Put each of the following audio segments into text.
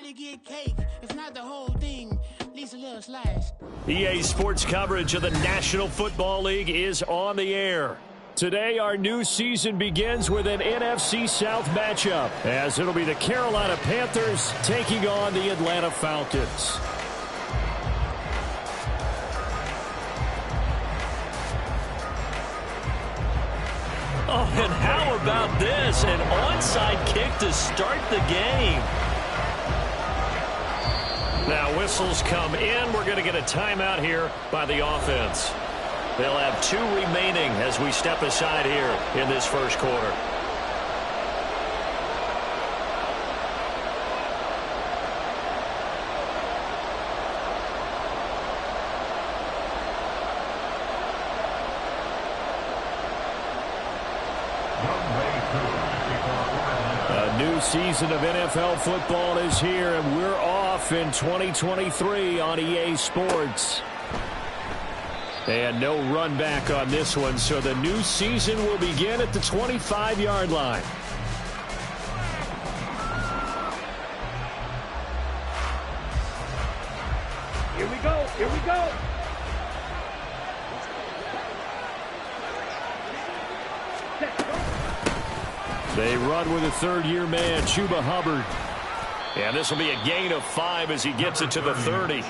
Everybody get cake. If not the whole thing, at least a little slice. EA Sports coverage of the National Football League is on the air. Today, our new season begins with an NFC South matchup, as it'll be the Carolina Panthers taking on the Atlanta Falcons. Oh, and how about this? An onside kick to start the game. Now, whistles come in. We're going to get a timeout here by the offense. They'll have 2 remaining as we step aside here in this first quarter. A new season of NFL football is here, and we're off in 2023 on EA Sports. And no run back on this one, so the new season will begin at the 25-yard line. Here we go, here we go. They run with a third-year man, Chuba Hubbard. And this will be a gain of 5 as he gets it to the 30.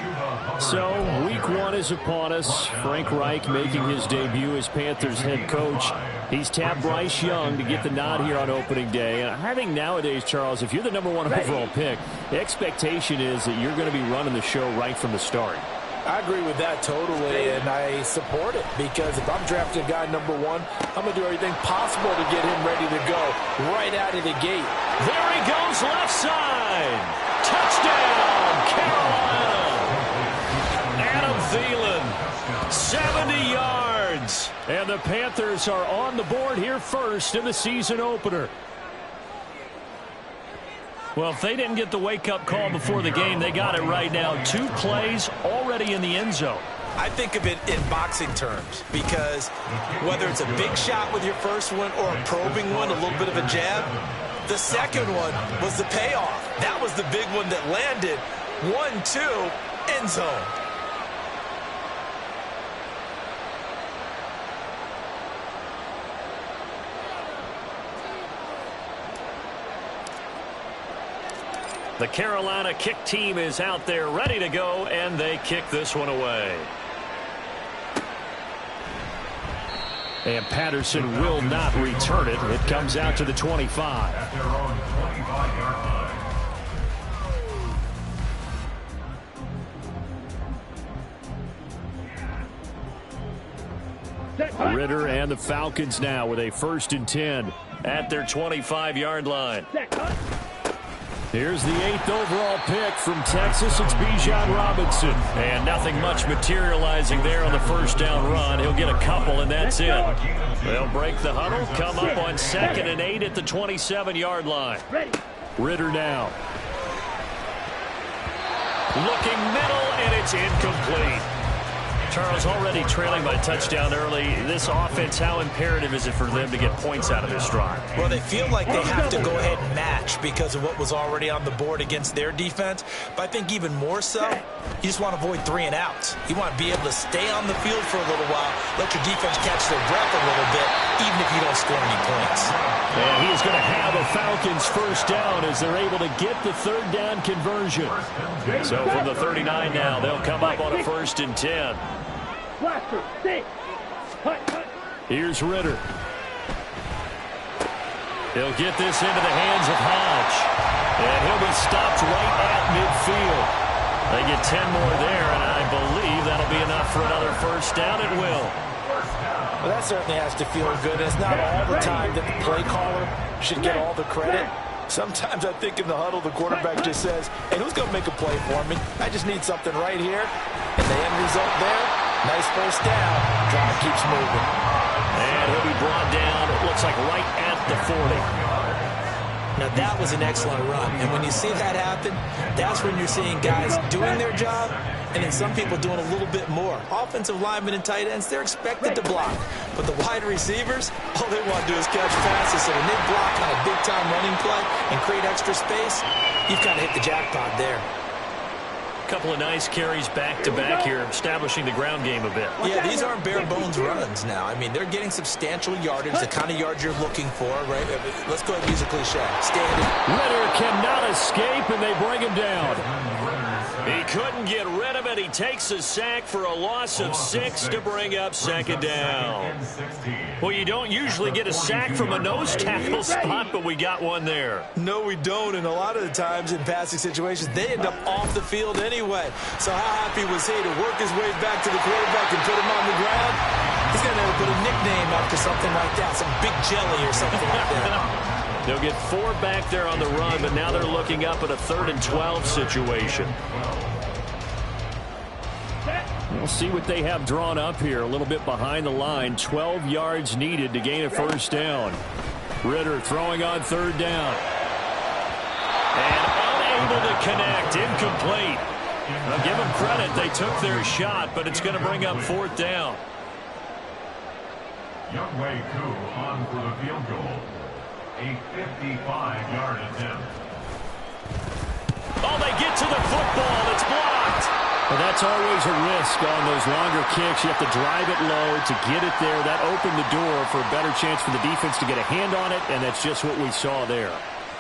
So, week 1 is upon us. Frank Reich making his debut as Panthers head coach. He's tapped Bryce Young to get the nod here on opening day. And I think nowadays, Charles, if you're the number 1 overall pick, the expectation is that you're going to be running the show right from the start. I agree with that totally, and I support it, because if I'm drafting guy number 1, I'm going to do everything possible to get him ready to go right out of the gate. There he goes, left side. Touchdown, Carolina. Adam Thielen, 70 yards. And the Panthers are on the board here first in the season opener. Well, if they didn't get the wake-up call before the game, they got it right now. 2 plays already in the end zone. I think of it in boxing terms, because whether it's a big shot with your first one or a probing one, a little bit of a jab, the second one was the payoff. That was the big one that landed. 1-2, end zone. The Carolina kick team is out there ready to go, and they kick this one away. And Patterson will not return it. It comes out to the 25. Ritter and the Falcons now with a 1st and 10 at their 25-yard line. Here's the 8th overall pick from Texas. It's Bijan Robinson. And nothing much materializing there on the first down run. He'll get a couple, and that's it. They'll break the huddle, come up on 2nd and 8 at the 27-yard line. Ritter now. Looking middle, and it's incomplete. Charles, already trailing by touchdown early. This offense, how imperative is it for them to get points out of this drive? Well, they feel like they have to go ahead and match because of what was already on the board against their defense. But I think even more so, you just want to avoid 3 and outs. You want to be able to stay on the field for a little while, let your defense catch their breath a little bit, even if you don't score any points. And he's going to have a Falcons first down as they're able to get the 3rd down conversion. So from the 39 now, they'll come up on a 1st and 10. Here's Ritter. He'll get this into the hands of Hodge. And he'll be stopped right at midfield. They get 10 more there, and I believe that'll be enough for another first down. It will. Well, that certainly has to feel good. It's not all the time that the play caller should get all the credit. Sometimes I think in the huddle, the quarterback just says, hey, who's going to make a play for me? I just need something right here. And the end result there, nice first down. Drive keeps moving. And he'll be brought down, it looks like right at the 40. Now, that was an excellent run. And when you see that happen, that's when you're seeing guys doing their job and then some people doing a little bit more. Offensive linemen and tight ends, they're expected to block. But the wide receivers, all they want to do is catch passes. So when they block on a big-time running play and create extra space, you've kind of hit the jackpot there. Couple of nice carries back-to-back here, establishing the ground game a bit. Yeah, these aren't bare-bones runs now. I mean, they're getting substantial yardage, the kind of yards you're looking for, right? Let's go ahead and use a cliche. Standing. Ridder cannot escape, and they bring him down. He couldn't get rid of it. He takes a sack for a loss of 6 to bring up second down. Well, you don't usually get a sack from a nose tackle spot, but we got one there. No, we don't, and a lot of the times in passing situations, they end up off the field anyway. So how happy was he to work his way back to the quarterback and put him on the ground? He's going to never put a nickname after something like that, some Big Jelly or something like that. They'll get 4 back there on the run, but now they're looking up at a 3rd and 12 situation. We'll see what they have drawn up here. A little bit behind the line. 12 yards needed to gain a first down. Ridder throwing on 3rd down. And unable to connect. Incomplete. I'll give them credit. They took their shot, but it's going to bring up 4th down. Younghoe Koo on for the field goal. A 55-yard attempt. Oh, they get to the football. It's blocked. Well, that's always a risk on those longer kicks. You have to drive it low to get it there. That opened the door for a better chance for the defense to get a hand on it, and that's just what we saw there.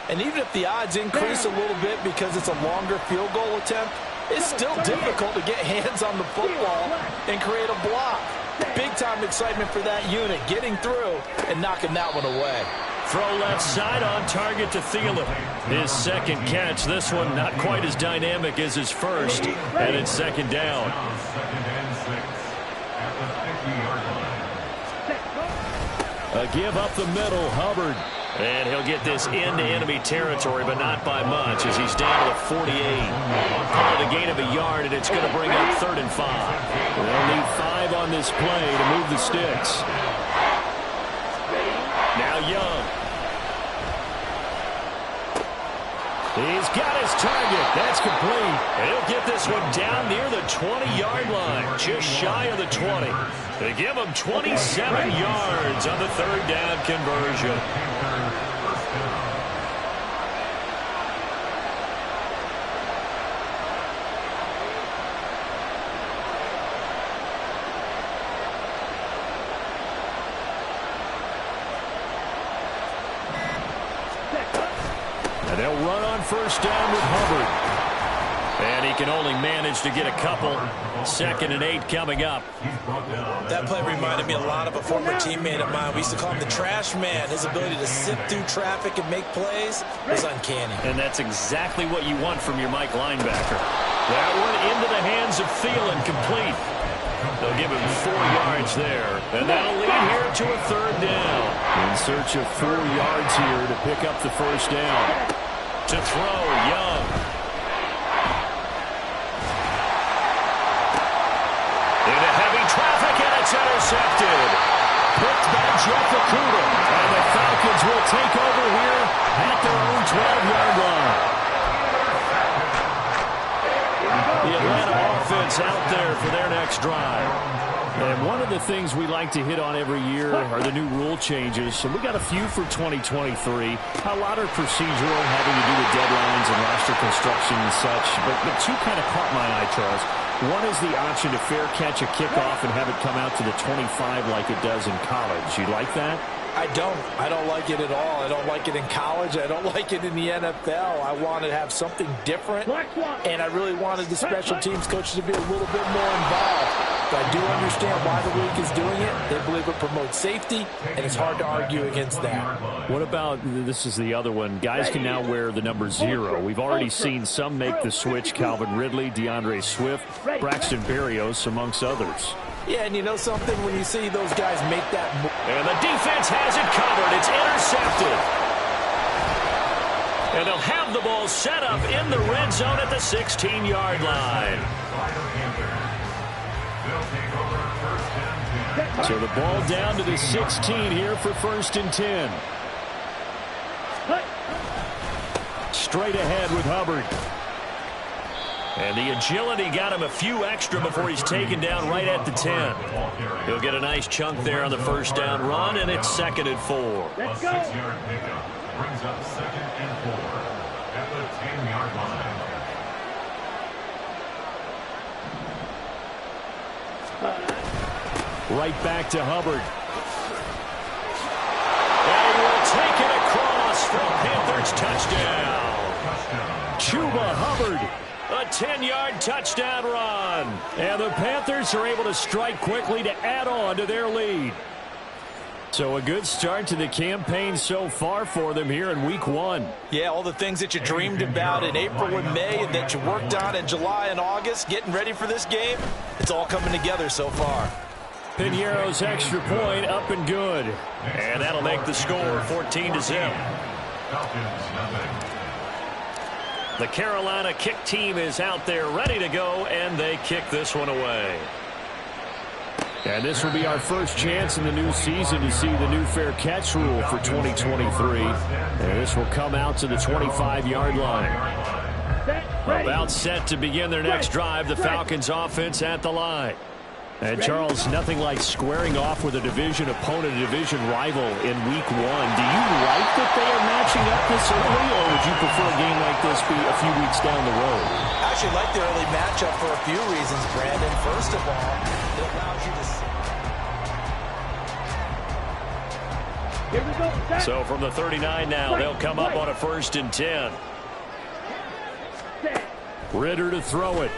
And even if the odds increase a little bit because it's a longer field goal attempt, it's still difficult to get hands on the football and create a block. Big-time excitement for that unit, getting through and knocking that one away. Throw left side on target to Thielen. His second catch. This one not quite as dynamic as his first. And it's 2nd down. A give up the middle, Hubbard. And he'll get this into enemy territory, but not by much as he's down to the 48. Call it a gain of a yard, and it's going to bring up 3rd and 5. They'll need 5 on this play to move the sticks. Now Young. He's got his target. That's complete. And he'll get this one down near the 20-yard line, just shy of the 20. They give him 27 yards on the 3rd down conversion. And they'll run on 1st down with Hubbard. And he can only manage to get a couple. 2nd and 8 coming up. That play reminded me a lot of a former teammate of mine. We used to call him the trash man. His ability to sift through traffic and make plays was uncanny. And that's exactly what you want from your Mike linebacker. That one into the hands of Thielen, complete. They'll give him 4 yards there. And that'll lead here to a 3rd down. In search of 4 yards here to pick up the first down. To throw, Young. Into heavy traffic, and it's intercepted. Picked by Jeff Okudah. And the Falcons will take over here at their own 12-yard line. The Atlanta offense out there for their next drive. And one of the things we like to hit on every year are the new rule changes. So we got a few for 2023. A lot are procedural, having to do with deadlines and roster construction and such. But 2 kind of caught my eye, Charles. One is the option to fair catch a kickoff and have it come out to the 25 like it does in college. You like that? I don't like it at all. I don't like it in college. I don't like it in the NFL. I want to have something different, and I really wanted the special teams coaches to be a little bit more involved. But I do understand why the league is doing it. They believe it promotes safety, and it's hard to argue against that. What about, this is the other one, guys can now wear the number 0. We've already seen some make the switch, Calvin Ridley, DeAndre Swift, Braxton Berrios, amongst others. Yeah, and you know something? When you see those guys make that move. And the defense has it covered. It's intercepted. And they'll have the ball set up in the red zone at the 16-yard line. So the ball down to the 16 here for 1st and 10. straight ahead with Hubbard. And the agility got him a few extra before he's taken down right at the 10. He'll get a nice chunk there on the first down run, and it's 2nd and 4. Let's go. A 6-yard pickup brings up 2nd and 4 at the 10-yard line. Right back to Hubbard. And he will take it across for a Panthers touchdown. Chuba Hubbard. A 10-yard touchdown run. And the Panthers are able to strike quickly to add on to their lead. So a good start to the campaign so far for them here in week 1. Yeah, all the things that you dreamed about in April and May and that you worked on in July and August, getting ready for this game, it's all coming together so far. Piñeiro's extra point up and good. And that'll make the score 14-0. Falcons nothing. The Carolina kick team is out there ready to go, and they kick this one away. And this will be our first chance in the new season to see the new fair catch rule for 2023. And this will come out to the 25-yard line. About set to begin their next drive, the Falcons offense at the line. And Charles, nothing like squaring off with a division opponent, a division rival in week 1. Do you like that they are matching up this early, or would you prefer a game like this be a few weeks down the road? I actually like the early matchup for a few reasons, Brandon. First of all, it allows you to see. Here we go. So from the 39 now, they'll come up on a 1st and 10. Ritter to throw it.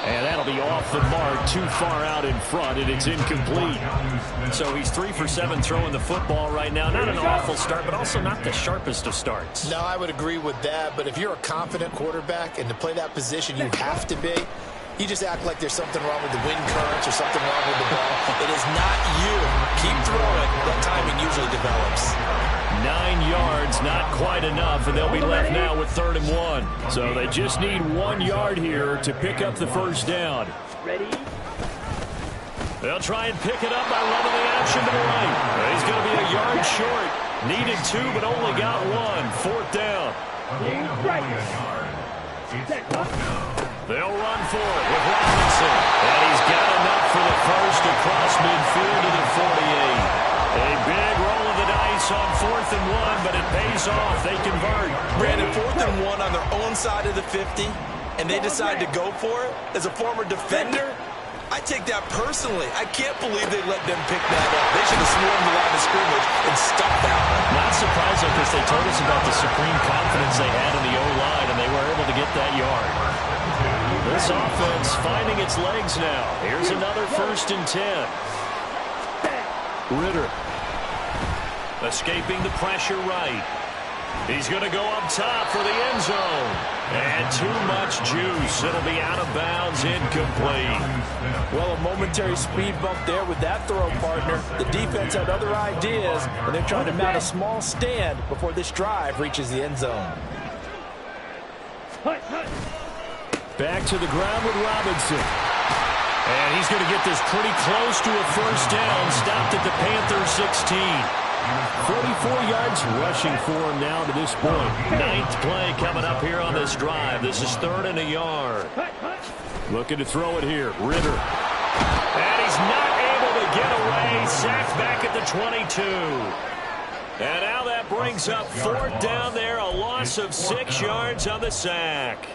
And that'll be off the mark, too far out in front, and it's incomplete. So he's 3 for 7 throwing the football right now. Not an awful start, but also not the sharpest of starts. No, I would agree with that, but if you're a confident quarterback and to play that position you have to be, you just act like there's something wrong with the wind currents or something wrong with the ball. It is not you. Keep throwing. That timing usually develops. 9 yards, not quite enough, and they'll be left now with 3rd and 1. So they just need 1 yard here to pick up the first down. Ready? They'll try and pick it up by running the action to the right. He's going to be a yard short. Needed 2, but only got 1. 4th down. They'll run for it with Robinson. And he's got enough for the first across midfield to the 48. A big roll of the dice on 4th and 1, but it pays off. They convert. Brandon, 4th and 1 on their own side of the 50, and they decide to go for it. As a former defender, I take that personally. I can't believe they let them pick that up. They should have swarmed the line of scrimmage and stuffed that one. Not surprising because they told us about the supreme confidence they had in the O-line, and they were able to get that yard. This offense finding its legs now. Here's another 1st and 10. Ritter. Escaping the pressure right. He's going to go up top for the end zone. And too much juice. It'll be out of bounds, incomplete. Well, a momentary speed bump there with that throw, partner. The defense had other ideas, and they're trying to mount a small stand before this drive reaches the end zone. Back to the ground with Robinson. And he's going to get this pretty close to a first down. Stopped at the Panthers 16. 44 yards rushing for him now to this point. 9th play coming up here on this drive. This is 3rd and a yard. Looking to throw it here. Ritter. And he's not able to get away. Sacked back at the 22. And now that brings up 4th down there. A loss of 6 yards on the sack.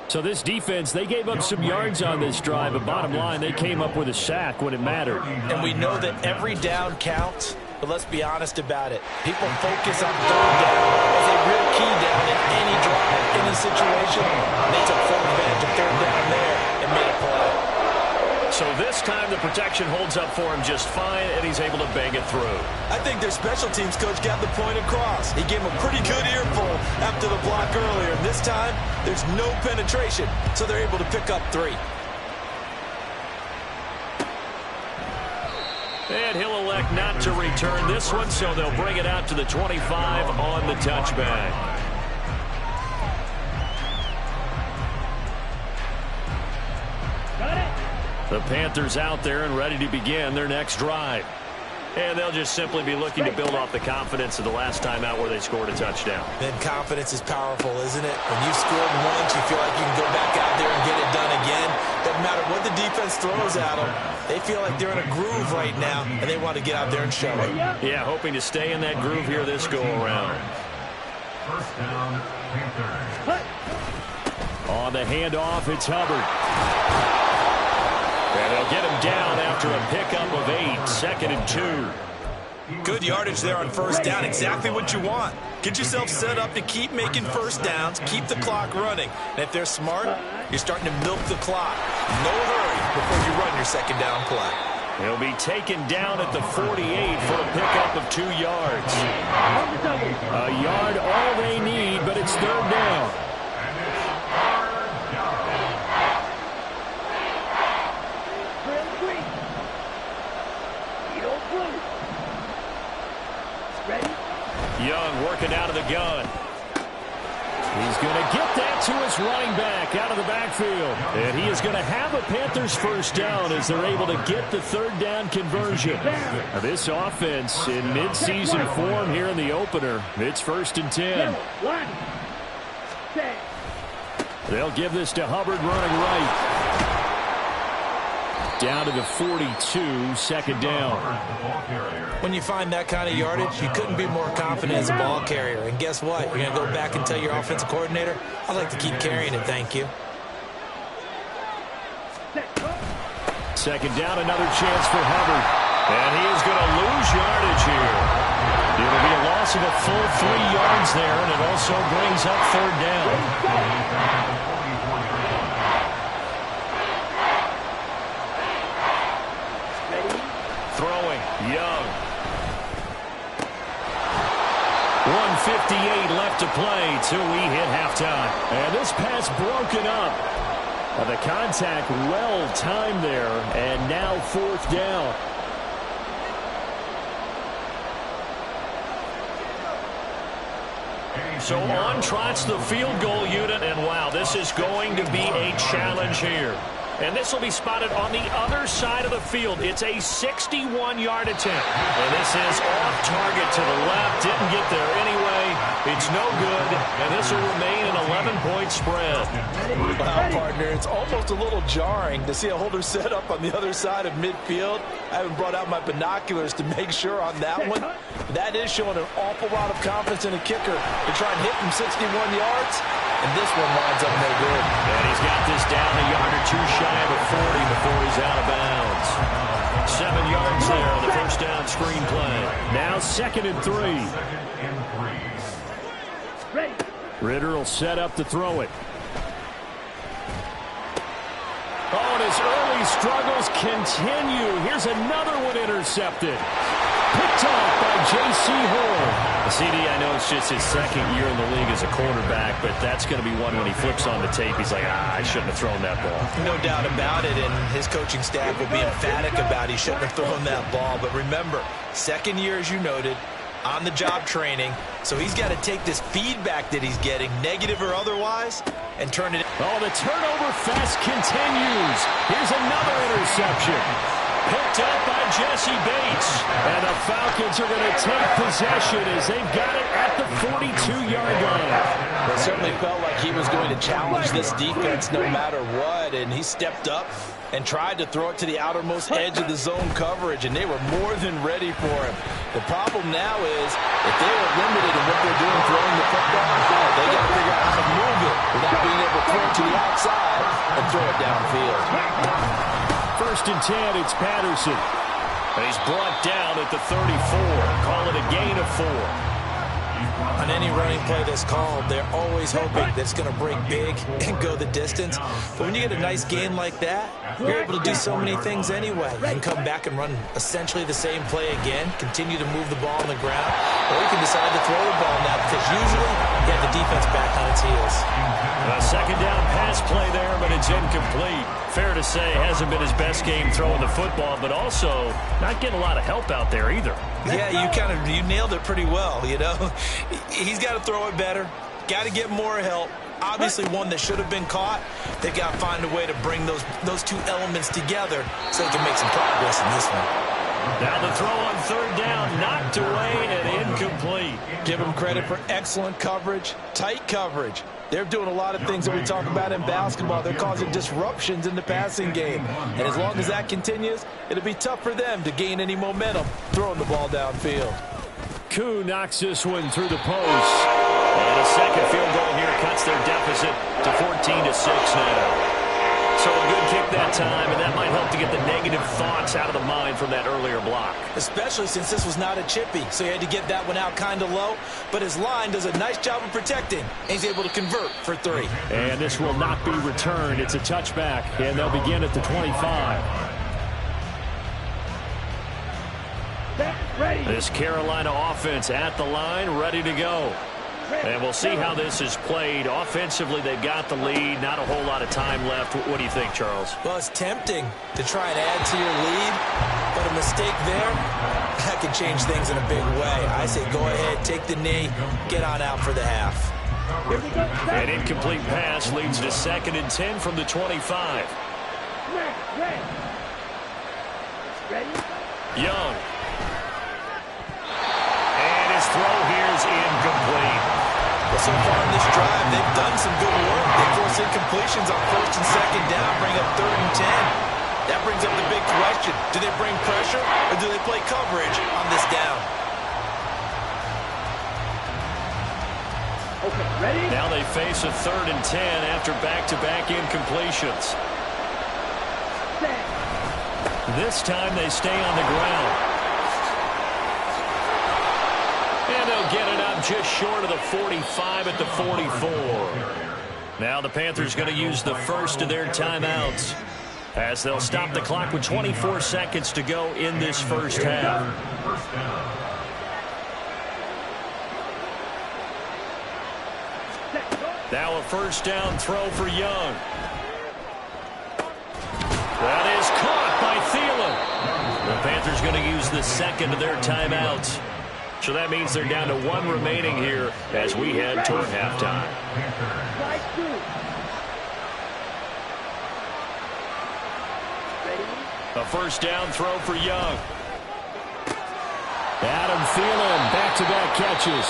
So this defense, they gave up some yards on this drive, but bottom line, they came up with a sack when it mattered. And we know that every down counts, but let's be honest about it. People focus on 3rd down as a real key down in any drive, any situation. They took full advantage of 3rd down there and made a play. So this time the protection holds up for him just fine, and he's able to bang it through. I think their special teams coach got the point across. He gave him a pretty good earful after the block earlier. And this time, there's no penetration, so they're able to pick up 3. And he'll elect not to return this one, so they'll bring it out to the 25 on the touchback. The Panthers out there and ready to begin their next drive. And they'll just simply be looking to build off the confidence of the last time out where they scored a touchdown. Then confidence is powerful, isn't it? When you've scored once, you feel like you can go back out there and get it done again. Doesn't matter what the defense throws at them. They feel like they're in a groove right now, and they want to get out there and show it. Yeah, hoping to stay in that groove here this go-around. First down, Panthers. On the handoff, it's Hubbard. And they'll get him down after a pickup of 8, 2nd and 2. Good yardage there on first down, exactly what you want. Get yourself set up to keep making first downs, keep the clock running. And if they're smart, you're starting to milk the clock. No hurry before you run your second down play. He'll be taken down at the 48 for a pickup of 2 yards. A yard all they need, but it's 3rd down. Young working out of the gun. He's going to get that to his running back out of the backfield. And he is going to have a Panthers first down as they're able to get the 3rd down conversion. Now, this offense in midseason form here in the opener. It's 1st and 10. They'll give this to Hubbard running right. Down to the 42, 2nd down. When you find that kind of yardage, you couldn't be more confident as a ball carrier. And guess what? You're going to go back and tell your offensive coordinator, I'd like to keep carrying it, thank you. 2nd down, another chance for Hubbard. And he is going to lose yardage here. It'll be a loss of a full 3 yards there, and it also brings up 3rd down. Throwing, Young. 1:58 left to play till we hit halftime. And this pass broken up. The contact well timed there, and now 4th down. So on trots the field goal unit, and wow, this is going to be a challenge here. And this will be spotted on the other side of the field. It's a 61-yard attempt. And this is off target to the left. Didn't get there anyway. It's no good. And this will remain an 11-point spread. Wow, partner, it's almost a little jarring to see a holder set up on the other side of midfield. I haven't brought out my binoculars to make sure on that one. That is showing an awful lot of confidence in a kicker to try and hit from 61 yards. And this one winds up no good. And he's got this down a yard or 2 shy of a 40 before he's out of bounds. 7 yards there on the first down screen play. Now 2nd and 3. Ritter will set up to throw it. Oh, and his early struggles continue. Here's another one intercepted. Picked off by J.C. Horn. CD, I know it's just his 2nd year in the league as a quarterback, but that's going to be one when he flips on the tape. He's like, I shouldn't have thrown that ball. No doubt about it, and his coaching staff will be emphatic about he shouldn't have thrown that ball. But remember, 2nd year, as you noted, on-the-job training. So he's got to take this feedback that he's getting, negative or otherwise, and turn it. Oh, the turnover fest continues. Here's another interception. Picked up by Jesse Bates. And the Falcons are going to take possession as they've got it at the 42-yard line. It certainly felt like he was going to challenge this defense no matter what, and he stepped up and tried to throw it to the outermost edge of the zone coverage, and they were more than ready for him. The problem now is, if they are limited in what they're doing throwing the football, they got to figure out how to move it without being able to throw it to the outside and throw it downfield. 1st and 10, it's Patterson. And he's brought down at the 34. Call it a gain of 4. On any running play that's called, they're always hoping that it's going to break big and go the distance. But when you get a nice gain like that, you're able to do so many things anyway. You can come back and run essentially the same play again, continue to move the ball on the ground, or you can decide to throw the ball now because usually you have the defense back on its heels. A 2nd down pass play there, but it's incomplete. Fair to say, hasn't been his best game throwing the football, but also not getting a lot of help out there either. Yeah, you nailed it pretty well, you know. He's got to throw it better, got to get more help. Obviously one that should have been caught. They've got to find a way to bring those 2 elements together so they can make some progress in this one. Now the throw on third down, knocked away and incomplete. Give them credit for excellent coverage, tight coverage. They're doing a lot of things that we talk about in basketball. They're causing disruptions in the passing game. And as long as that continues, it'll be tough for them to gain any momentum throwing the ball downfield. Koo knocks this one through the post. And a second field goal here cuts their deficit to 14-6 now. So a good kick that time, and that might help to get the negative thoughts out of the mind from that earlier block. Especially since this was not a chippy, so he had to get that one out kind of low. But his line does a nice job of protecting, and he's able to convert for 3. And this will not be returned. It's a touchback, and they'll begin at the 25. This Carolina offense at the line, ready to go. And we'll see how this is played. Offensively, they've got the lead. Not a whole lot of time left. What do you think, Charles? Well, it's tempting to try and add to your lead, but a mistake there, that can change things in a big way. I say go ahead, take the knee, get on out for the half. An incomplete pass leads to 2nd and 10 from the 25. Young. And his throw here is incomplete. Well, so far in this drive, they've done some good work. They force incompletions on 1st and 2nd down, bring up 3rd and 10. That brings up the big question. Do they bring pressure or do they play coverage on this down? Okay, ready? Now they face a 3rd and 10 after back-to-back incompletions. This time they stay on the ground. And they'll get it up just short of the 45 at the 44. Now the Panthers going to use the first of their timeouts as they'll stop the clock with 24 seconds to go in this first half. Now a first down throw for Young. That is caught by Thielen. The Panthers going to use the second of their timeouts. So that means they're down to 1 remaining here as we head toward halftime. A first down throw for Young. Adam Thielen, back-to-back catches.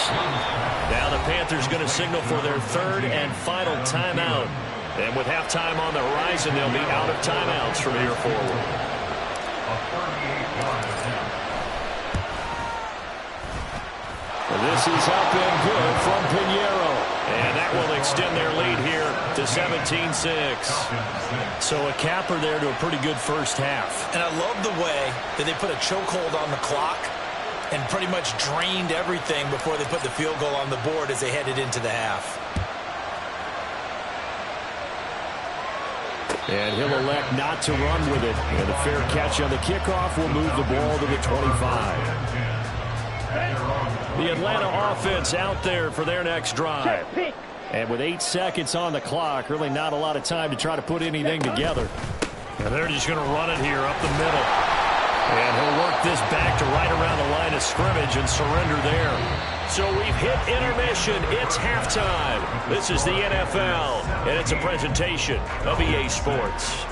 Now the Panthers going to signal for their 3rd and final timeout. And with halftime on the horizon, they'll be out of timeouts from here forward. This is up and good from Pinheiro. And that will extend their lead here to 17-6. So a capper there to a pretty good first half. And I love the way that they put a chokehold on the clock and pretty much drained everything before they put the field goal on the board as they headed into the half. And he'll elect not to run with it. And a fair catch on the kickoff will move the ball to the 25. The Atlanta offense out there for their next drive. And with 8 seconds on the clock, really not a lot of time to try to put anything together. And they're just going to run it here up the middle. And he'll work this back to right around the line of scrimmage and surrender there. So we've hit intermission. It's halftime. This is the NFL, and it's a presentation of EA Sports.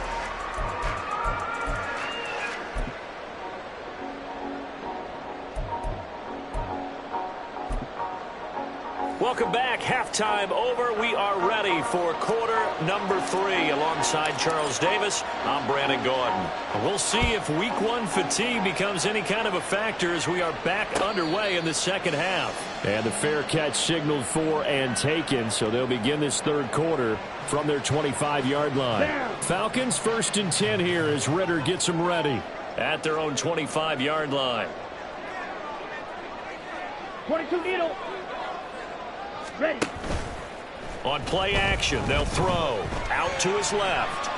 Welcome back. Halftime over. We are ready for quarter number 3. Alongside Charles Davis, I'm Brandon Gordon. We'll see if week 1 fatigue becomes any kind of a factor as we are back underway in the second half. And the fair catch signaled for and taken, so they'll begin this third quarter from their 25-yard line. Falcons 1st and 10 here as Ritter gets them ready at their own 25-yard line. 22 needle. Ready. On play action, they'll throw out to his left.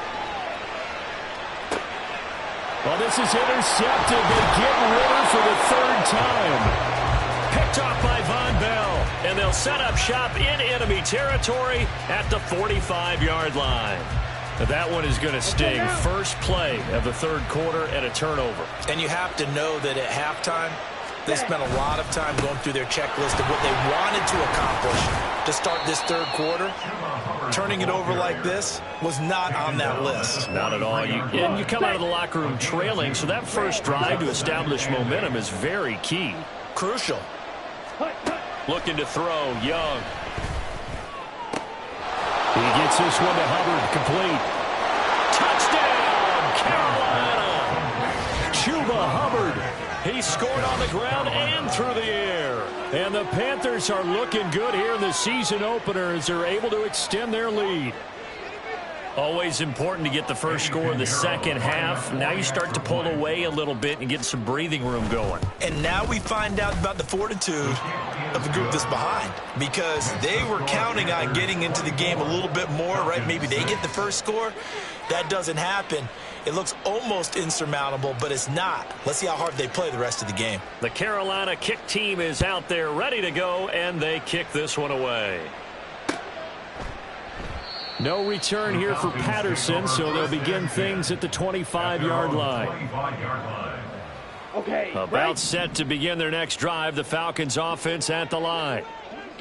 Well, this is intercepted. They get Ritter for the 3rd time. Picked off by Von Bell. And they'll set up shop in enemy territory at the 45-yard line. That one is going to sting. First play of the third quarter and a turnover. And you have to know that at halftime, they spent a lot of time going through their checklist of what they wanted to accomplish. to start this third quarter. Turning it over like this was not on that list. Not at all. And you come out of the locker room trailing, so that first drive to establish momentum is very key. Crucial. Looking to throw, Young. He gets this one to Hubbard, complete. Touchdown, Carolina! Chuba Hubbard. He scored on the ground and through the air. And the Panthers are looking good here in the season opener as they're able to extend their lead. Always important to get the first score in the second half. Now you start to pull away a little bit and get some breathing room going. And now we find out about the fortitude of the group that's behind, because they were counting on getting into the game a little bit more, right? Maybe they get the first score. That doesn't happen. It looks almost insurmountable, but it's not. Let's see how hard they play the rest of the game. The Carolina kick team is out there ready to go, and they kick this one away. No return here for Patterson, so they'll begin things at the 25-yard line. Okay. About set to begin their next drive, the Falcons offense at the line.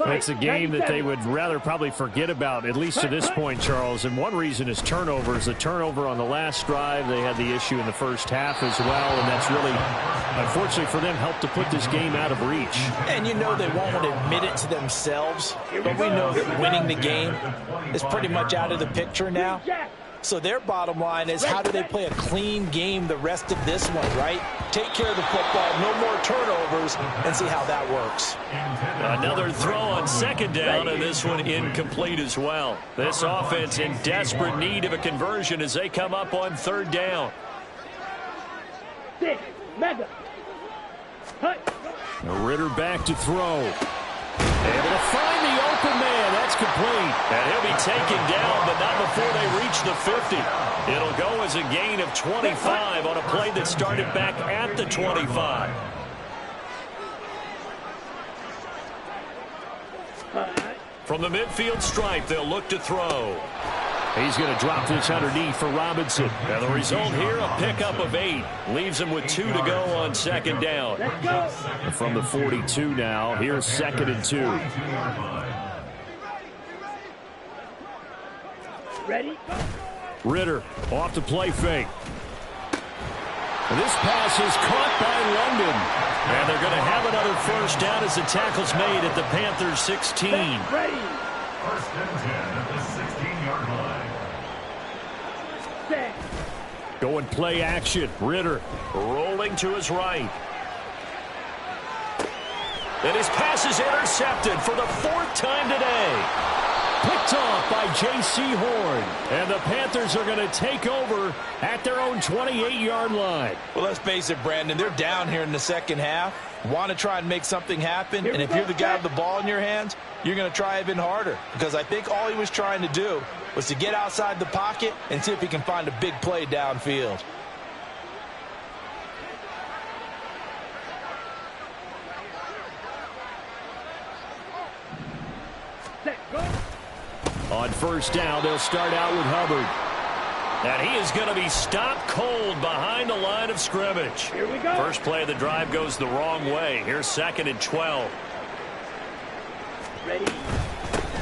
It's a game that they would rather probably forget about, at least to this point, Charles. And one reason is turnovers. The turnover on the last drive, they had the issue in the first half as well, and that's really, unfortunately for them, helped to put this game out of reach. And you know they won't admit it to themselves, but we know that winning the game is pretty much out of the picture now. So their bottom line is, how do they play a clean game the rest of this one, right? Take care of the football, no more turnovers, and see how that works. Another throw on second down, and this one incomplete as well. This offense in desperate need of a conversion as they come up on third down. Ritter back to throw. Able to find the open man. That's complete. And he'll be taken down, but not before they reach the 50. It'll go as a gain of 25 on a play that started back at the 25. From the midfield stripe, they'll look to throw. He's going to drop this underneath for Robinson. And the result here, a pickup of 8. Leaves him with 2 to go on second down. From the 42 now, here's 2nd and 2. Ready? Ritter off the play fake. And this pass is caught by London. And they're going to have another first down as the tackle's made at the Panthers 16. Ready? First and 10 at the 16-yard line. Going play action. Ritter rolling to his right. And his pass is intercepted for the 4th time today. Picked off by J.C. Horn. And the Panthers are going to take over at their own 28-yard line. Well, let's face it, Brandon. They're down here in the second half. Want to try and make something happen. And if you're the guy with the ball in your hands, you're going to try even harder. Because I think all he was trying to do was to get outside the pocket and see if he can find a big play downfield. On first down, they'll start out with Hubbard. And he is going to be stopped cold behind the line of scrimmage. Here we go. First play of the drive goes the wrong way. Here's 2nd and 12. Ready?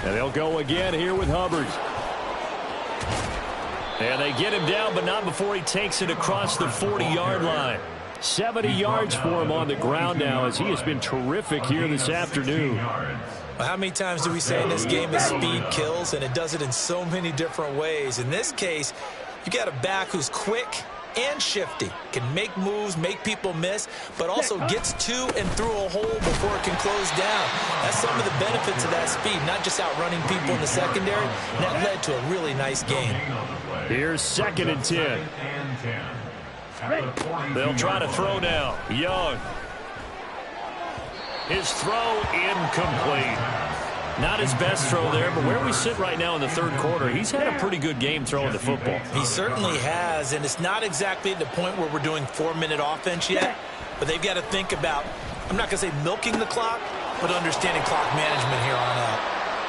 And they'll go again here with Hubbard. And they get him down, but not before he takes it across the 40-yard line. 70 yards for him on the ground now, as he has been terrific here this afternoon. Well, how many times do we say in this game that speed kills, and it does it in so many different ways? In this case, you got a back who's quick and shifty, can make moves, make people miss, but also gets to and through a hole before it can close down. That's some of the benefits of that speed, not just outrunning people in the secondary, and that led to a really nice game. Here's 2nd and 10. They'll try to throw now. Young. His throw incomplete. Not his best throw there, but where we sit right now in the third quarter, he's had a pretty good game throwing the football. He certainly has, and it's not exactly at the point where we're doing 4-minute offense yet, but they've got to think about, I'm not going to say milking the clock, but understanding clock management here on out.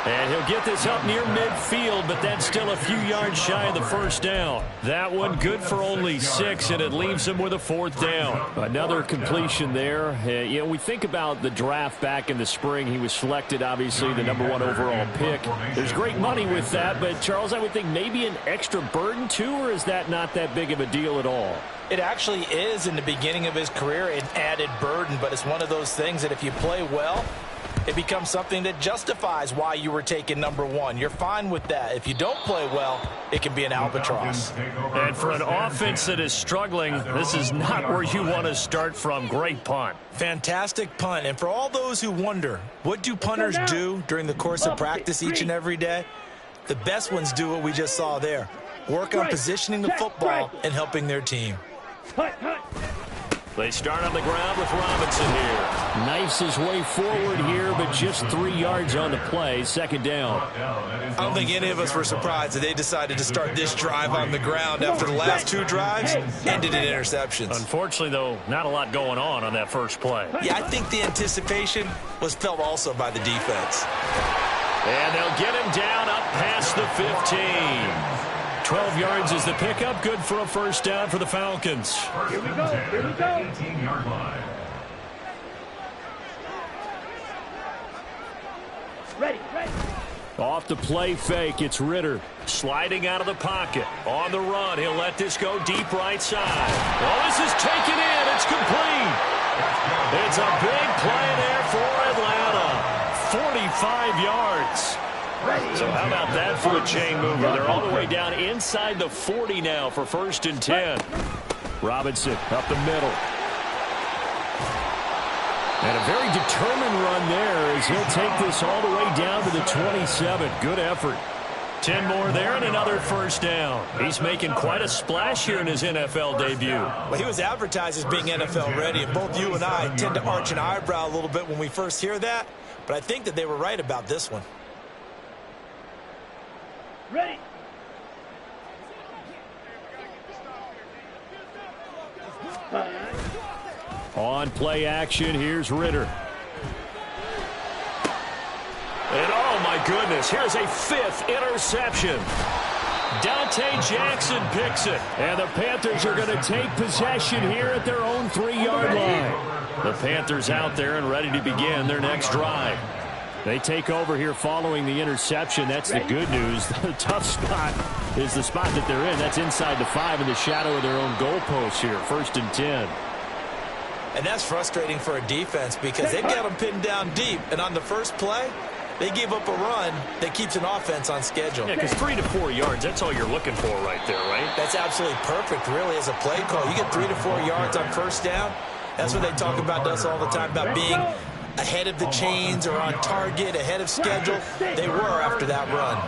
And he'll get this up near midfield, but that's still a few yards shy of the first down. That one good for only 6, and it leaves him with a 4th down. Another completion there. We think about the draft back in the spring. He was selected, obviously, the #1 overall pick. There's great money with that, but, Charles, I would think maybe an extra burden, too, or is that not that big of a deal at all? It actually is in the beginning of his career an added burden, but it's one of those things that if you play well, it becomes something that justifies why you were taken #1. You're fine with that. If you don't play well, it can be an albatross. And for an offense that is struggling, this is not where you want to start from. Great punt. Fantastic punt. And for all those who wonder, what do punters do during the course of practice each and every day? The best ones do what we just saw there. Work on positioning the football and helping their team. They start on the ground with Robinson here. Knifes his way forward here, but just 3 yards on the play. 2nd down. I don't think any of us were surprised that they decided to start this drive on the ground after the last 2 drives ended in interceptions. Unfortunately, though, not a lot going on that first play. Yeah, I think the anticipation was felt also by the defense. And they'll get him down up past the 15. 12 yards is the pickup. Good for a 1st down for the Falcons. Here we go. Here we go. 18-yard line. Ready. Off the play fake, it's Ritter. Sliding out of the pocket. On the run, he'll let this go deep right side. Oh, this is taken in. It's complete. It's a big play there for Atlanta. 45 yards. So how about that for a chain mover? They're all the way down inside the 40 now for 1st and 10. Robinson up the middle. And a very determined run there as he'll take this all the way down to the 27. Good effort. 10 more there and another 1st down. He's making quite a splash here in his NFL debut. Well, he was advertised as being NFL ready, and both you and I tend to arch an eyebrow a little bit when we first hear that. But I think that they were right about this one. Ready. On play action, here's Ritter. And oh my goodness, here's a 5th interception. Dante Jackson picks it. And the Panthers are going to take possession here at their own 3-yard line. The Panthers out there and ready to begin their next drive. They take over here following the interception. That's the good news. The tough spot is the spot that they're in. That's inside the 5 in the shadow of their own goalpost here. 1st and 10. And that's frustrating for a defense because they've got them pinned down deep. And on the first play, they give up a run that keeps an offense on schedule. Yeah, because 3 to 4 yards, that's all you're looking for right there, right? That's absolutely perfect, really, as a play call. You get 3 to 4 yards on 1st down. That's what they talk about us all the time, about being ahead of the chains or on target, ahead of schedule. They were after that run.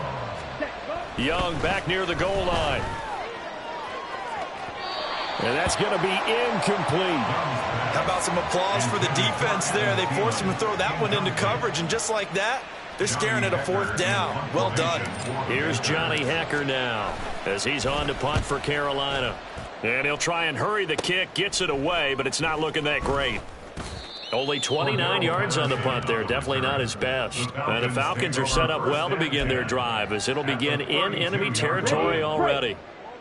Young back near the goal line. And that's going to be incomplete. How about some applause for the defense there? They forced him to throw that one into coverage, and just like that, they're staring at a 4th down. Well done. Here's Johnny Hekker now as he's on to punt for Carolina. And he'll try and hurry the kick, gets it away, but it's not looking that great. Only 29 yards on the punt there. Definitely not his best. And the Falcons are set up well to begin their drive as it'll begin in enemy territory already.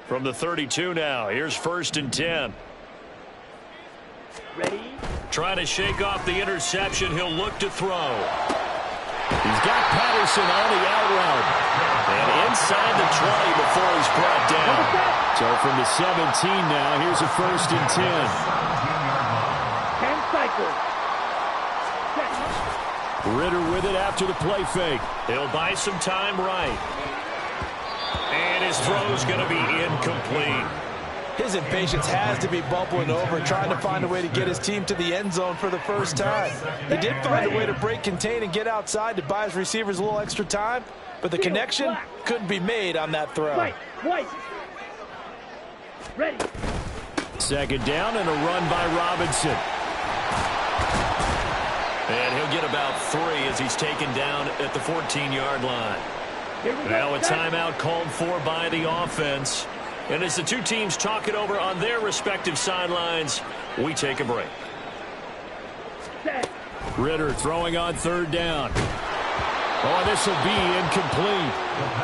From the 32 now, here's 1st and 10. Ready. Trying to shake off the interception. He'll look to throw. He's got Patterson on the out route. And inside the 20 before he's brought down. So from the 17 now, here's a 1st and 10. 10 cycles. Ritter with it after the play fake. He'll buy some time right. And his throw's going to be incomplete. His impatience has to be bubbling over, trying to find a way to get his team to the end zone for the first time. He did find a way to break contain and get outside to buy his receivers a little extra time, but the connection couldn't be made on that throw. White. Ready. 2nd down and a run by Robinson. And he'll get about 3 as he's taken down at the 14-yard line. Now a timeout called for by the offense. And as the two teams talk it over on their respective sidelines, we take a break. Ritter throwing on 3rd down. Oh, this will be incomplete.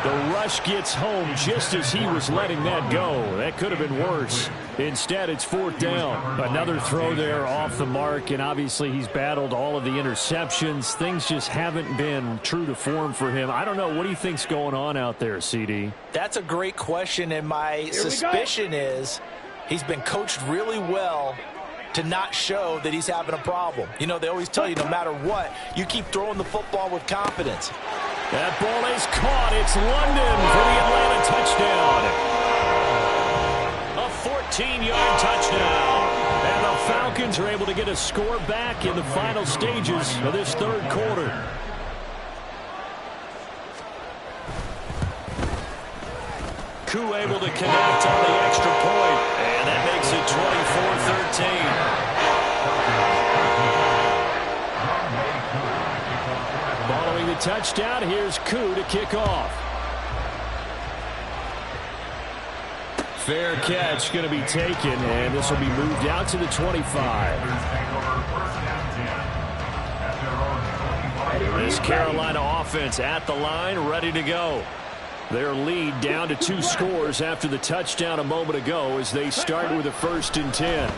The rush gets home just as he was letting that go. That could have been worse. Instead, it's 4th down. Another throw there off the mark, and obviously he's battled all of the interceptions. Things just haven't been true to form for him. I don't know. What do you think's going on out there, CD? That's a great question, and my suspicion is he's been coached really well to not show that he's having a problem. You know, they always tell you no matter what, you keep throwing the football with confidence. That ball is caught. It's London for the Atlanta touchdown. A 14-yard touchdown. And the Falcons are able to get a score back in the final stages of this 3rd quarter. Koo able to connect on the extra point. And that makes it 24-13. Following the touchdown, here's Koo to kick off. Fair catch going to be taken, and this will be moved out to the 25. This Carolina offense at the line, ready to go. Their lead down to 2 scores after the touchdown a moment ago as they start with a 1st and 10.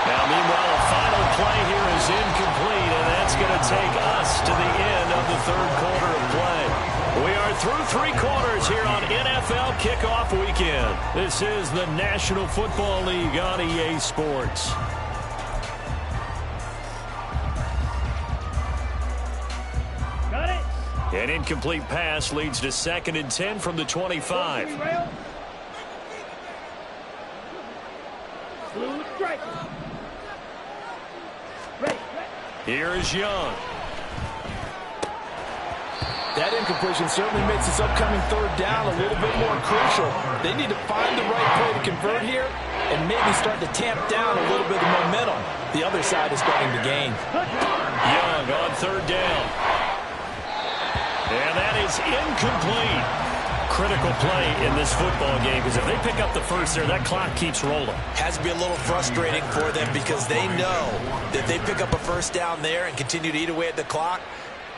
Now, meanwhile, a final play here is incomplete, and that's going to take us to the end of the 3rd quarter of play. We are through 3 quarters here on NFL Kickoff Weekend. This is the National Football League on EA Sports. Got it. An incomplete pass leads to 2nd and 10 from the 25. Blue strike. Ready. Here is Young. That incompletion certainly makes this upcoming 3rd down a little bit more crucial. They need to find the right play to convert here and maybe start to tamp down a little bit of momentum. The other side is starting to gain. Young on 3rd down. And that is incomplete. Critical play in this football game because if they pick up the first there, that clock keeps rolling. Has to be a little frustrating for them because they know that if they pick up a 1st down there and continue to eat away at the clock,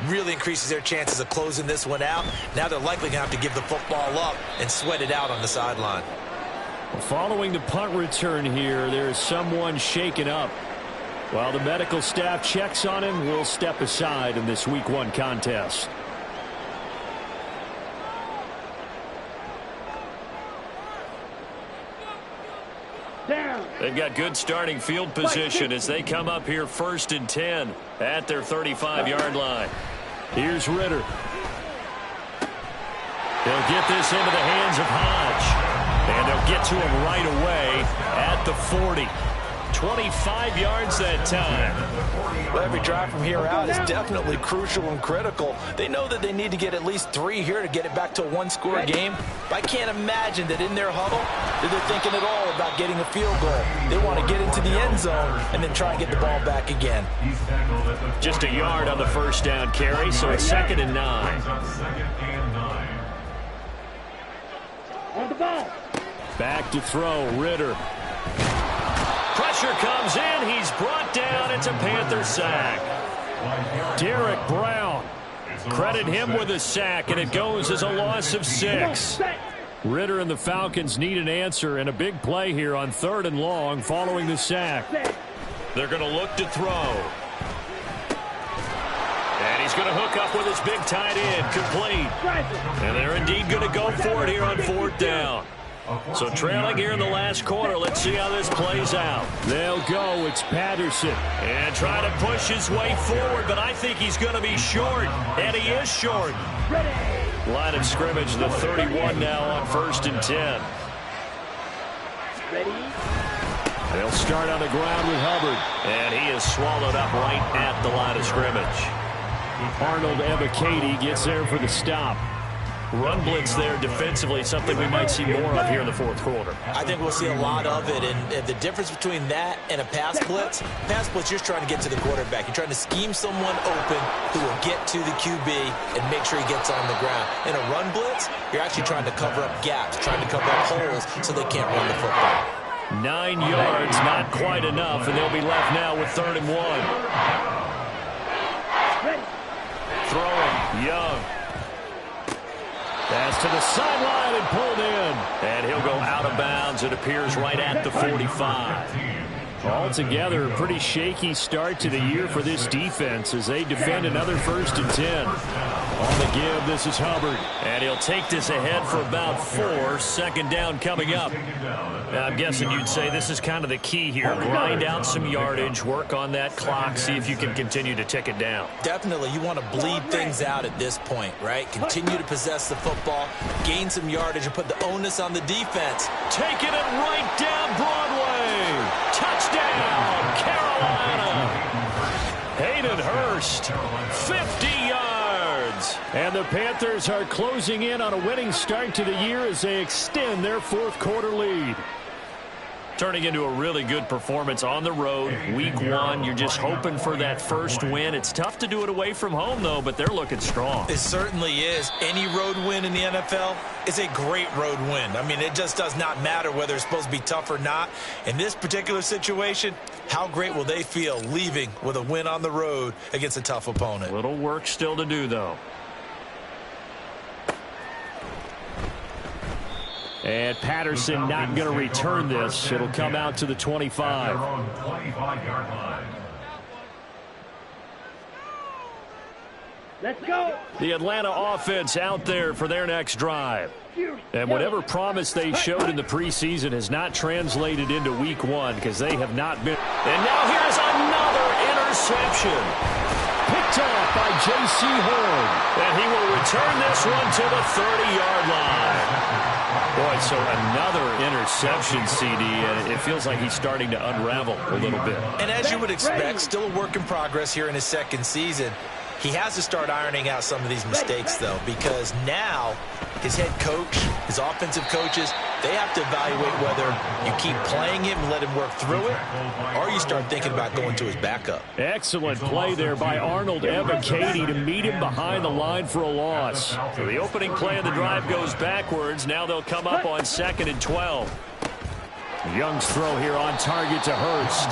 really increases their chances of closing this one out. Now they're likely going to have to give the football up and sweat it out on the sideline. Following the punt return here, there is someone shaken up. While the medical staff checks on him, we'll step aside in this Week 1 contest. Down. They've got good starting field position as they come up here 1st and 10 at their 35-yard line. Here's Ritter. They'll get this into the hands of Hodge. And they'll get to him right away at the 40. 25 yards that time. Well, every drive from here out is definitely crucial and critical. They know that they need to get at least 3 here to get it back to a 1-score game. But I can't imagine that in their huddle that they're thinking at all about getting a field goal. They want to get into the end zone and then try and get the ball back again. Just a yard on the 1st down carry, so it's 2nd and 9. On the ball. Back to throw, Ritter. Pressure comes in. He's brought down. It's a Panther sack. Derek Brown. Credit him with a sack, and it goes as a loss of 6. Ritter and the Falcons need an answer, and a big play here on 3rd and long following the sack. They're going to look to throw. And he's going to hook up with his big tight end, complete. And they're indeed going to go for it here on 4th down. So trailing here in the last quarter. Let's see how this plays out. They'll go. It's Patterson. And trying to push his way forward, but I think he's going to be short. And he is short. Line of scrimmage, the 31 now on 1st and 10. Ready. They'll start on the ground with Hubbard. And he is swallowed up right at the line of scrimmage. Arnold Ebiketie gets there for the stop. Run blitz there defensively, something we might see more of here in the 4th quarter. I think we'll see a lot of it, and the difference between that and a pass blitz, you're just trying to get to the quarterback. You're trying to scheme someone open who will get to the QB and make sure he gets on the ground. In a run blitz, you're actually trying to cover up gaps, trying to cover up holes so they can't run the football. 9 yards, not quite enough, and they'll be left now with 3rd and 1. Ready. throwing. Young. Pass to the sideline and pulled in. And he'll go out of bounds. It appears right at the 45. Altogether, a pretty shaky start to the year for this defense as they defend another 1st and 10. On the give, this is Hubbard. And he'll take this ahead for about 4. 2nd down coming up. I'm guessing you'd say this is kind of the key here. Grind out some yardage, work on that clock, see if you can continue to tick it down. Definitely, you want to bleed things out at this point, right? Continue to possess the football, gain some yardage, and put the onus on the defense. Taking it right down Broadway. Touchdown, Carolina. Hayden Hurst, 50 yards. And the Panthers are closing in on a winning start to the year as they extend their 4th quarter lead. Turning into a really good performance on the road. Week 1, you're just hoping for that first win. It's tough to do it away from home, though, but they're looking strong. It certainly is. Any road win in the NFL is a great road win. I mean, it just does not matter whether it's supposed to be tough or not. In this particular situation, how great will they feel leaving with a win on the road against a tough opponent? Little work still to do, though. And Patterson not going to return this. It'll come out to the 25. Let's go. The Atlanta offense out there for their next drive. And whatever promise they showed in the preseason has not translated into week 1 because they have not been. And now here's another interception. Picked off by J.C. Horn. And he will return this one to the 30-yard line. Boy, so another interception, CD, and it feels like he's starting to unravel a little bit. And as you would expect, still a work in progress here in his 2nd season. He has to start ironing out some of these mistakes, though, because now his head coach, his offensive coaches, they have to evaluate whether you keep playing him and let him work through it, or you start thinking about going to his backup. Excellent play there by Arnold Ebiketie to meet him behind the line for a loss. So the opening play of the drive goes backwards. Now they'll come up on 2nd and 12. Young's throw here on target to Hurst.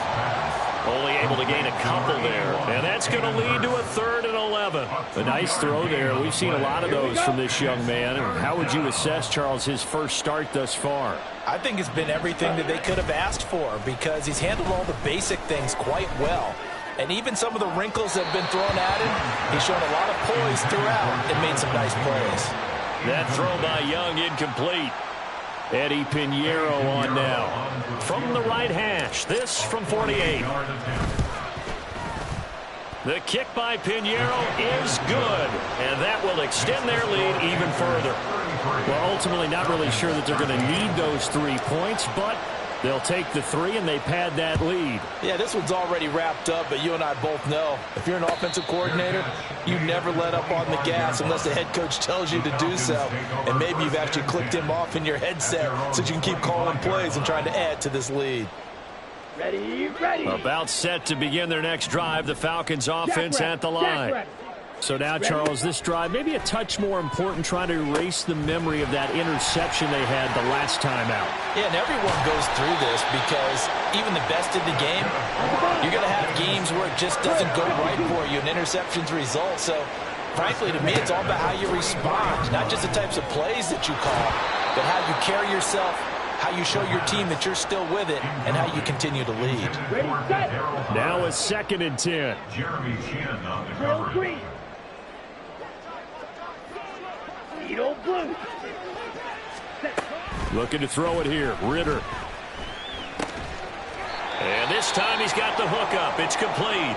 Only able to gain a couple there. And that's going to lead to a 3rd and 11. A nice throw there. We've seen a lot of those from this young man. How would you assess, Charles, his first start thus far? I think it's been everything that they could have asked for because he's handled all the basic things quite well. And even some of the wrinkles that have been thrown at him, he's shown a lot of poise throughout and made some nice plays. That throw by Young incomplete. Eddie Pinheiro on now. From the right hash, this from 48. The kick by Pinheiro is good, and that will extend their lead even further. Well, ultimately not really sure that they're going to need those 3 points, but they'll take the 3 and they pad that lead. Yeah, this one's already wrapped up, but you and I both know if you're an offensive coordinator, you never let up on the gas unless the head coach tells you to do so. And maybe you've actually clicked him off in your headset so you can keep calling plays and trying to add to this lead. Ready, ready. About set to begin their next drive, the Falcons offense at the line. So now, Charles, this drive maybe a touch more important, trying to erase the memory of that interception they had the last time out. Yeah, and everyone goes through this because even the best in the game, you're going to have games where it just doesn't go right for you, and interceptions result. So, frankly, to me, it's all about how you respond, not just the types of plays that you call, but how you carry yourself, how you show your team that you're still with it, and how you continue to lead. Now a 2nd and 10. Jeremy Chin on the coverage. Blue. Looking to throw it here. Ritter. And this time he's got the hook up. It's complete.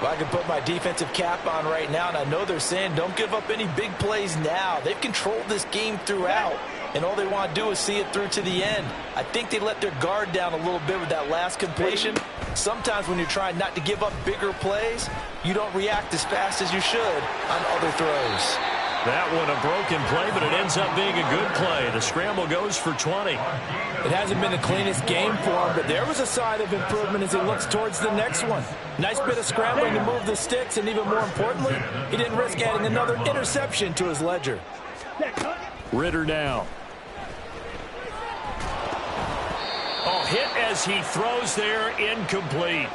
Well, I can put my defensive cap on right now, and I know they're saying don't give up any big plays now. They've controlled this game throughout, and all they want to do is see it through to the end. I think they let their guard down a little bit with that last completion. Sometimes when you're trying not to give up bigger plays, you don't react as fast as you should on other throws. That one a broken play, but it ends up being a good play. The scramble goes for 20. It hasn't been the cleanest game for him, but there was a sign of improvement as he looks towards the next one. Nice bit of scrambling to move the sticks, and even more importantly, he didn't risk adding another interception to his ledger. Ritter now. Oh, hit as he throws there, incomplete.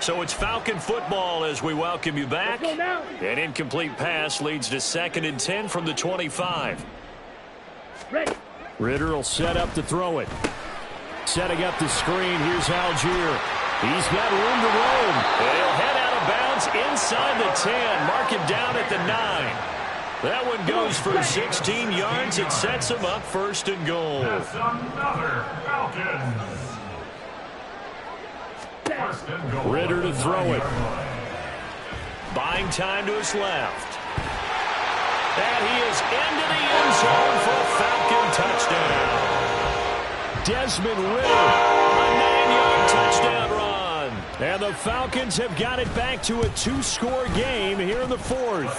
So it's Falcon football as we welcome you back. Let's go now. An incomplete pass leads to 2nd and 10 from the 25. Ready. Ritter will set up to throw it. Setting up the screen. Here's Algier. He's got room to roam. And he'll head out of bounds inside the 10. Mark him down at the 9. That one goes for 16 yards. It sets him up 1st and goal. That's another Falcons. Ritter to throw it. Buying time to his left. And he is into the end zone for a Falcon touchdown. Desmond Ritter, a 9-yard touchdown run. And the Falcons have got it back to a 2-score game here in the 4th.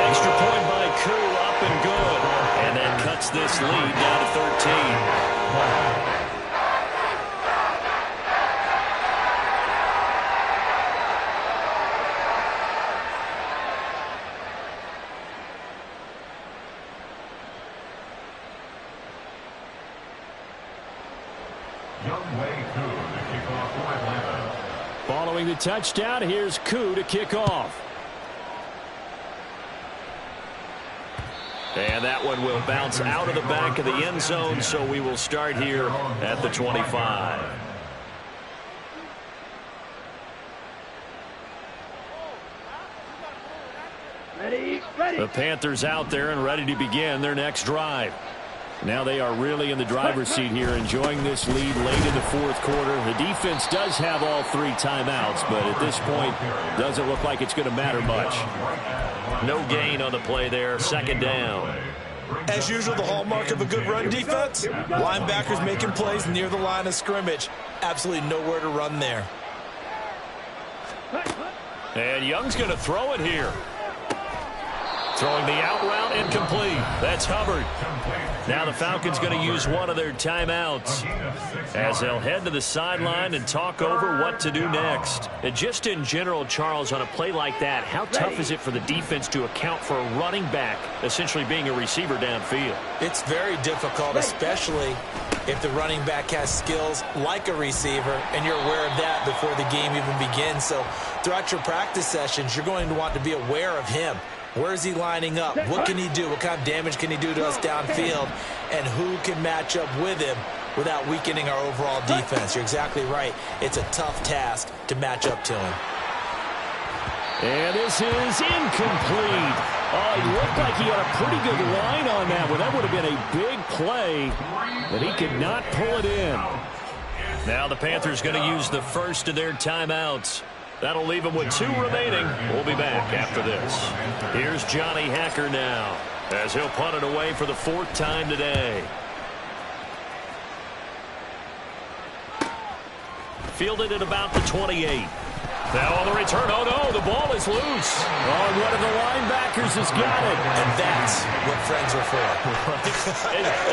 Extra point by Koo, up and good. And that cuts this lead down to 13. Following the touchdown, here's Koo to kick off. And that one will bounce out of the back of the end zone, so we will start here at the 25. Ready, ready. The Panthers out there and ready to begin their next drive. Now they are really in the driver's seat here, enjoying this lead late in the 4th quarter. The defense does have all 3 timeouts, but at this point, doesn't look like it's going to matter much. No gain on the play there, 2nd down. As usual, the hallmark of a good run defense, linebackers making plays near the line of scrimmage. Absolutely nowhere to run there. And Young's going to throw it here. Throwing the out route incomplete. That's Hubbard. Now the Falcons going to use one of their timeouts as they'll head to the sideline and talk over what to do next. And just in general, Charles, on a play like that, how tough is it for the defense to account for a running back essentially being a receiver downfield? It's very difficult, especially if the running back has skills like a receiver and you're aware of that before the game even begins. So throughout your practice sessions, you're going to want to be aware of him. Where is he lining up? What can he do? What kind of damage can he do to us downfield? And who can match up with him without weakening our overall defense? You're exactly right. It's a tough task to match up to him. And this is incomplete. Oh, it looked like he had a pretty good line on that one. That would have been a big play, but he could not pull it in. Now the Panthers going to use the first of their timeouts. That'll leave them with 2 remaining. We'll be back after this. Here's Johnny Hacker now as he'll punt it away for the 4th time today. Fielded at about the 28. Now on the return, oh no, the ball is loose. Oh, one of the linebackers has got it. And that's what friends are for.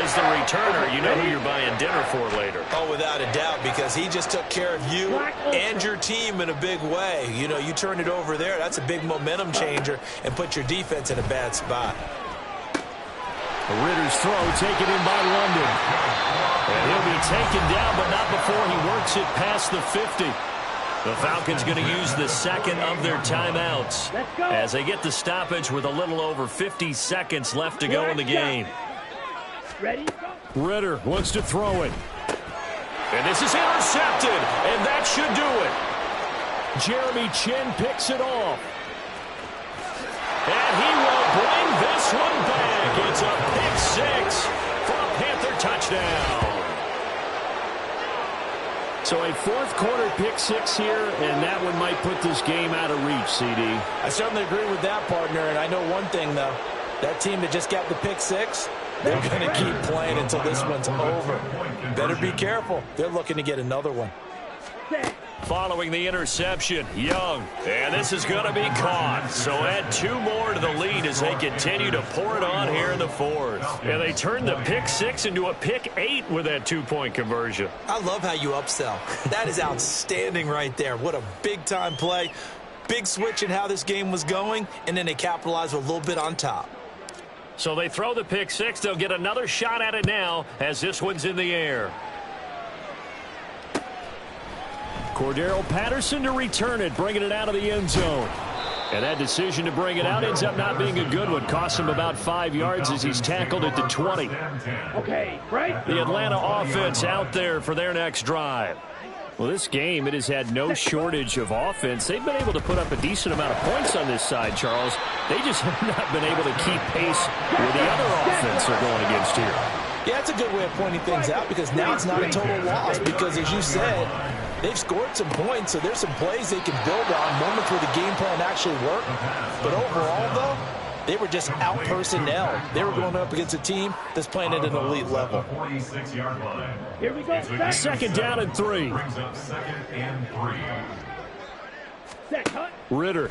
As the returner, you know who you're buying dinner for later. Oh, without a doubt, because he just took care of you and your team in a big way. You know, you turn it over there, that's a big momentum changer and put your defense in a bad spot. Ritter's throw taken in by London. And he'll be taken down, but not before he works it past the 50. The Falcons going to use the second of their timeouts as they get the stoppage with a little over 50 seconds left to go in the game. Ready? Ritter wants to throw it. And this is intercepted, and that should do it. Jeremy Chinn picks it off. And he will bring this one back. It's a pick 6 for a Panther touchdown. So a 4th quarter pick 6 here, and that one might put this game out of reach, CD. I certainly agree with that, partner, and I know one thing, though. That team that just got the pick 6, they're going to keep playing until this one's over. Better be careful. They're looking to get another one. Following the interception, Young. And this is going to be caught. So add 2 more to the lead as they continue to pour it on here in the 4th. And they turn the pick 6 into a pick 8 with that 2-point conversion. I love how you upsell. That is outstanding right there. What a big-time play. Big switch in how this game was going, and then they capitalize with a little bit on top. So they throw the pick 6. They'll get another shot at it now as this one's in the air. Cordero Patterson to return it, bringing it out of the end zone. And that decision to bring it out ends up not being a good one. Costs him about 5 yards as he's tackled at the 20. Okay, break. The Atlanta offense out there for their next drive. Well, this game, it has had no shortage of offense. They've been able to put up a decent amount of points on this side, Charles. They just have not been able to keep pace with the other offense they're going against here. Yeah, that's a good way of pointing things out because now it's not a total loss because, as you said, they've scored some points, so there's some plays they can build on, moments where the game plan actually worked. But overall, though, they were just out-personnel. They were going up against a team that's playing at an elite level. 46-yard line. Here we go. Second down and 3. Brings up 2nd and 3. Set, cut. Ritter.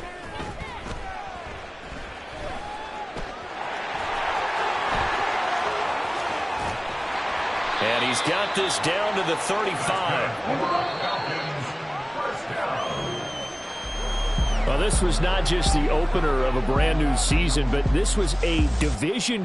And he's got this down to the 35. Well, this was not just the opener of a brand new season, but this was a division